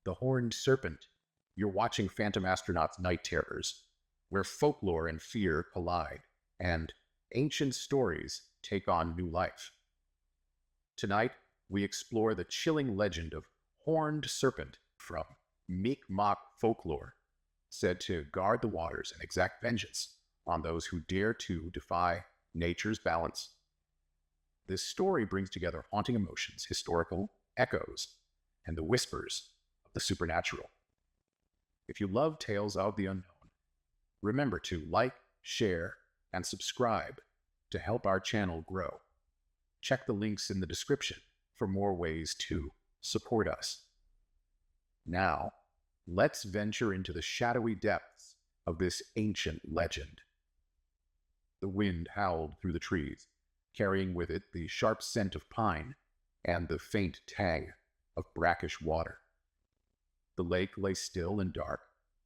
the Horned Serpent. You're watching Phantom Astronaut's Night Terrors, where folklore and fear collide, and ancient stories take on new life. Tonight, we explore the chilling legend of Horned Serpent from Mik'Maq folklore, said to guard the waters and exact vengeance on those who dare to defy nature's balance. This story brings together haunting emotions, historical echoes, and the whispers of the supernatural. If you love tales of the unknown, remember to like, share, and subscribe to help our channel grow. Check the links in the description for more ways to support us. Now, let's venture into the shadowy depths of this ancient legend. The wind howled through the trees, carrying with it the sharp scent of pine and the faint tang of brackish water. The lake lay still and dark,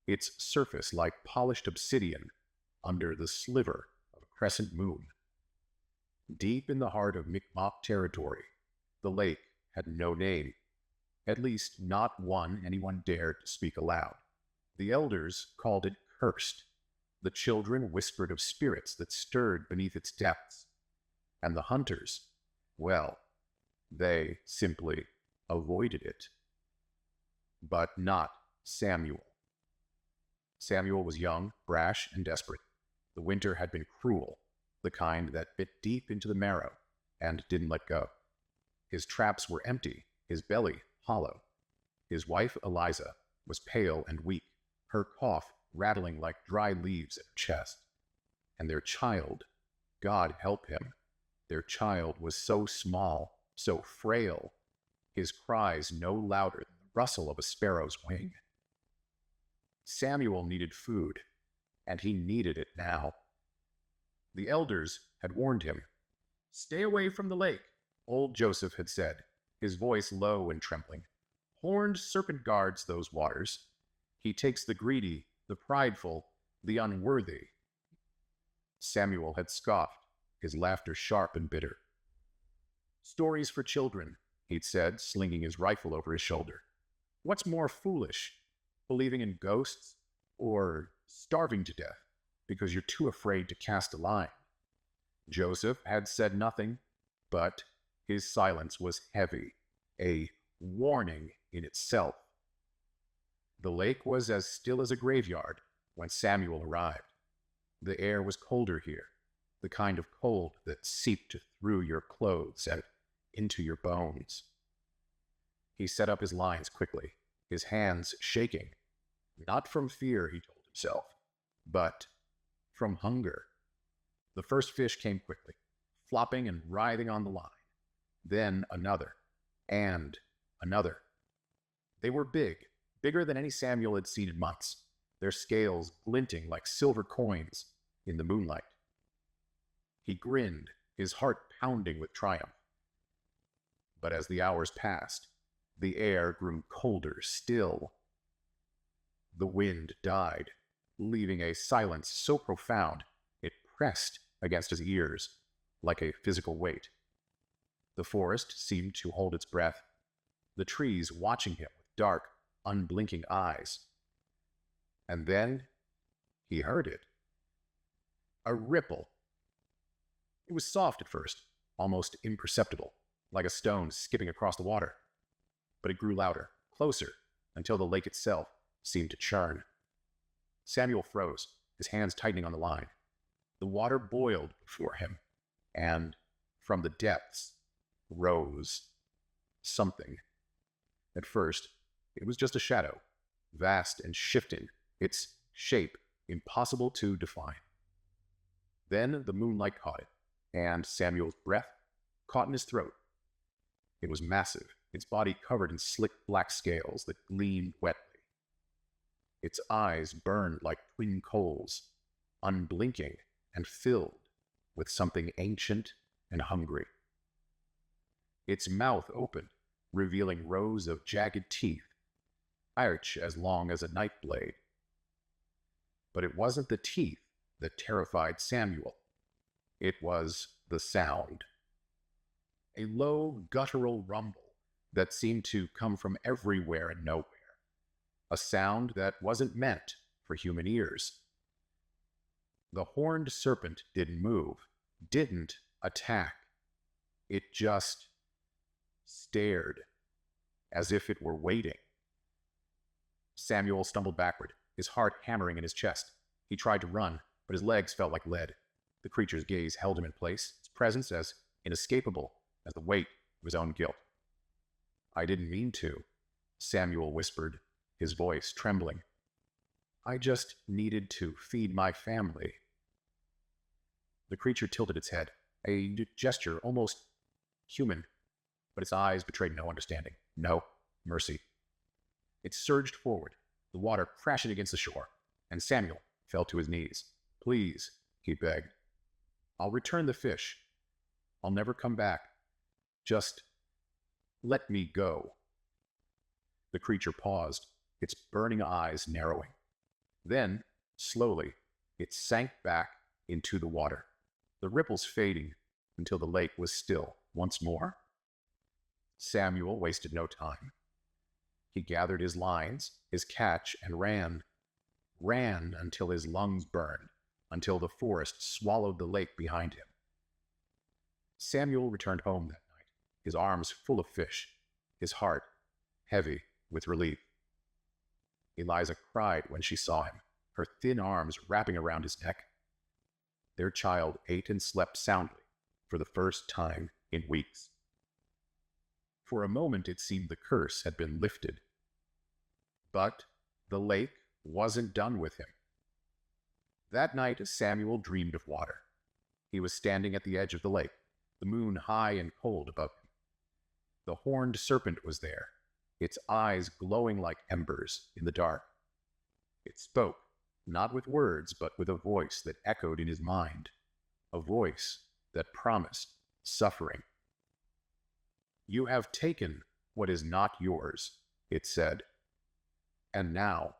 its surface like polished obsidian under the sliver of a crescent moon. Deep in the heart of Mikmaq territory, the lake had no name, at least not one anyone dared to speak aloud. The elders called it cursed. The children whispered of spirits that stirred beneath its depths. And the hunters, well, they simply avoided it. But not Samuel. Samuel was young, brash, and desperate. The winter had been cruel, the kind that bit deep into the marrow and didn't let go. His traps were empty, his belly hollow. His wife, Eliza, was pale and weak, her cough rattling like dry leaves in her chest. And their child, God help him, their child was so small, so frail, his cries no louder than the rustle of a sparrow's wing. Samuel needed food, and he needed it now. The elders had warned him. "Stay away from the lake," old Joseph had said, his voice low and trembling. "Horned Serpent guards those waters. He takes the greedy, the prideful, the unworthy." Samuel had scoffed, his laughter sharp and bitter. "Stories for children," he'd said, slinging his rifle over his shoulder. "What's more foolish, believing in ghosts or starving to death because you're too afraid to cast a line?" Joseph had said nothing, but his silence was heavy, a warning in itself. The lake was as still as a graveyard when Samuel arrived. The air was colder here, the kind of cold that seeped through your clothes and into your bones. He set up his lines quickly, his hands shaking, not from fear, he told himself, but from hunger. The first fish came quickly, flopping and writhing on the line. Then another, and another. They were big, bigger than any Samuel had seen in months, their scales glinting like silver coins in the moonlight. He grinned, his heart pounding with triumph. But as the hours passed, the air grew colder still. The wind died, leaving a silence so profound it pressed against his ears like a physical weight. The forest seemed to hold its breath, the trees watching him with dark, unblinking eyes. And then he heard it. A ripple. It was soft at first, almost imperceptible, like a stone skipping across the water. But it grew louder, closer, until the lake itself seemed to churn. Samuel froze, his hands tightening on the line. The water boiled before him, and from the depths rose something. At first, it was just a shadow, vast and shifting, its shape impossible to define. Then the moonlight caught it, and Samuel's breath caught in his throat. It was massive, its body covered in slick black scales that gleamed wetly. Its eyes burned like twin coals, unblinking and filled with something ancient and hungry. Its mouth opened, revealing rows of jagged teeth, each as long as a knife blade. But it wasn't the teeth that terrified Samuel. It was the sound. A low, guttural rumble that seemed to come from everywhere and nowhere, a sound that wasn't meant for human ears. The horned serpent didn't move, didn't attack. It just stared, as if it were waiting. Samuel stumbled backward, his heart hammering in his chest. He tried to run, but his legs felt like lead. The creature's gaze held him in place, its presence as inescapable as the weight of his own guilt. "I didn't mean to," Samuel whispered, his voice trembling. "I just needed to feed my family." The creature tilted its head, a gesture almost human, but its eyes betrayed no understanding, no mercy. It surged forward, the water crashing against the shore, and Samuel fell to his knees. "Please," he begged. "I'll return the fish. I'll never come back. Just let me go." The creature paused, its burning eyes narrowing. Then, slowly, it sank back into the water, the ripples fading until the lake was still once more. Samuel wasted no time. He gathered his lines, his catch, and ran until his lungs burned, until the forest swallowed the lake behind him. Samuel returned home that night, his arms full of fish, his heart heavy with relief. Eliza cried when she saw him, her thin arms wrapping around his neck. Their child ate and slept soundly for the first time in weeks. For a moment it seemed the curse had been lifted. But the lake wasn't done with him. That night Samuel dreamed of water. He was standing at the edge of the lake, the moon high and cold above him. The horned serpent was there, its eyes glowing like embers in the dark. It spoke, not with words, but with a voice that echoed in his mind, a voice that promised suffering. "You have taken what is not yours," it said, "and now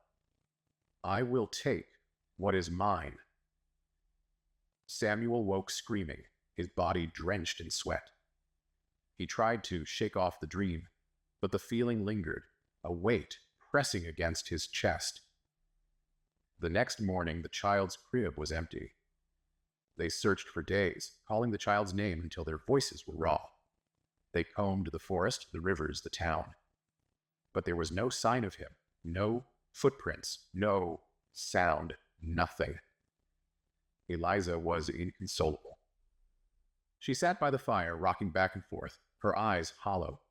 I will take what is mine." Samuel woke screaming, his body drenched in sweat. He tried to shake off the dream, but the feeling lingered, a weight pressing against his chest. The next morning, the child's crib was empty. They searched for days, calling the child's name until their voices were raw. They combed the forest, the rivers, the town. But there was no sign of him, no footprints, no sound, nothing. Eliza was inconsolable. She sat by the fire, rocking back and forth, her eyes hollow.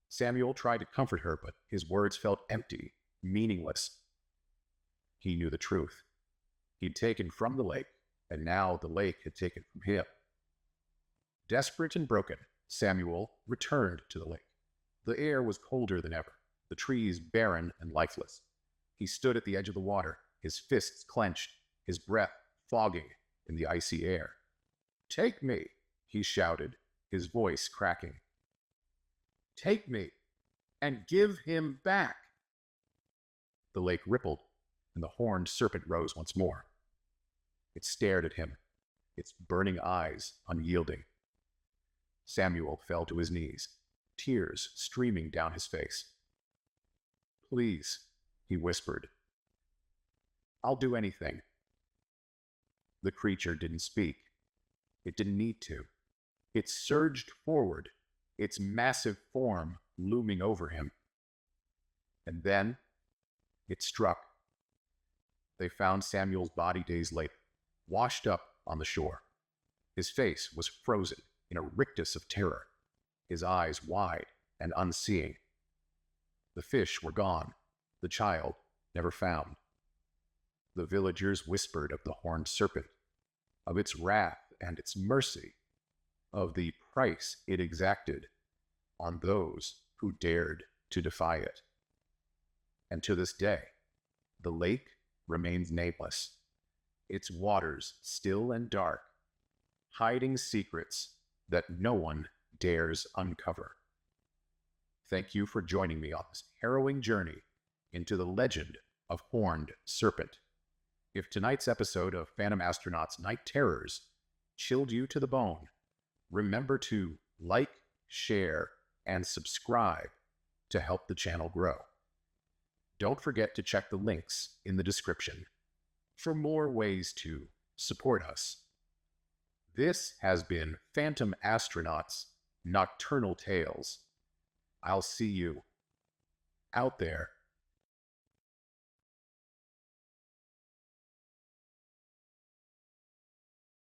Samuel tried to comfort her, but his words felt empty, meaningless. He knew the truth. He'd taken from the lake, and now the lake had taken from him. Desperate and broken, Samuel returned to the lake. The air was colder than ever, the trees barren and lifeless. He stood at the edge of the water, his fists clenched, his breath fogging in the icy air. "Take me," he shouted, his voice cracking. "Take me, and give him back." The lake rippled, and the horned serpent rose once more. It stared at him, its burning eyes unyielding. Samuel fell to his knees, tears streaming down his face. "Please," he whispered. "I'll do anything." The creature didn't speak. It didn't need to. It surged forward, its massive form looming over him. And then it struck. They found Samuel's body days later, washed up on the shore. His face was frozen in a rictus of terror, his eyes wide and unseeing. The fish were gone, the child never found. The villagers whispered of the horned serpent, of its wrath and its mercy, of the price it exacted on those who dared to defy it. And to this day, the lake remains nameless, its waters still and dark, hiding secrets that no one dares uncover. Thank you for joining me on this harrowing journey into the legend of Horned Serpent. If tonight's episode of Phantom Astronaut's Night Terrors chilled you to the bone, remember to like, share, and subscribe to help the channel grow. don't forget to check the links in the description for more ways to support us. This has been Phantom Astronauts Nocturnal Tales. I'll see you out there